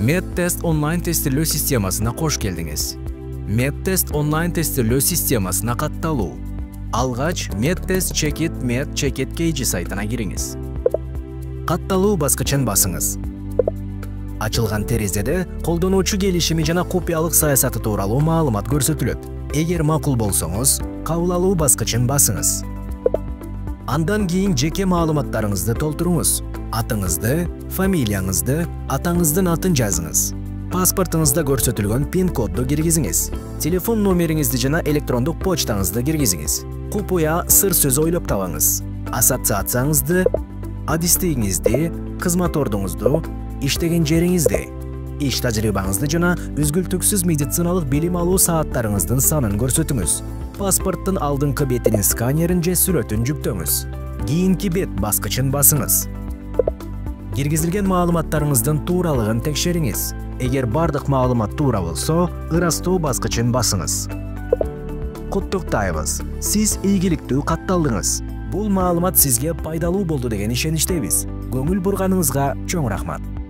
Medtest онлайн тестирлөө системасына кош келдиңиз. Medtest онлайн тестирлөө системасына катталуу. Алгач Medtest Checkit Med Checkit KG сайтына кириңиз. Катталуу баскычын басыңыз. Ачылган терезеде колдонуучу келишими жана купуялык саясаты тууралуу маалымат көрсөтүлөт. Эгер макул болсоңуз, кабыл алуу баскычын басыңыз. Андан кийин жеке маалыматтарыңызды толтуруңуз. Атыңызды, фамилияңызды, атаңыздын атын жазыңыз. Паспортуңузда көрсөтүлгөн пин-кодду киргизиңиз. Телефон номериңизди жана электрондук почтаңызды киргизиңиз. Купуя сыр сөз ойлоп табыңыз. Ассоциацияңызды, адистигиңизди, кызмат ордуңузду, иштеген жериңизди, иш тажрыйбаңызды жана үзгүлтүксүз медициналык билим алуу сааттарыңыздын санын көрсөтүңүз. Паспорттун алдыңкы бетинин сканерин же сүрөтүн жүктөңүз. Кийинки бет баскычын басыңыз. Киргизилген маалыматтарыңыздын тууралыгын текшериңиз. Эгер бардык маалымат туура болсо, ырастоо баскычын басыңыз. Куттуктайбыз. Сиз ийгиликтүү катталдыңыз. Бул маалымат сизге пайдалуу болду деген ишеничтебиз. Көңүл бурганыңызга чоң рахмат.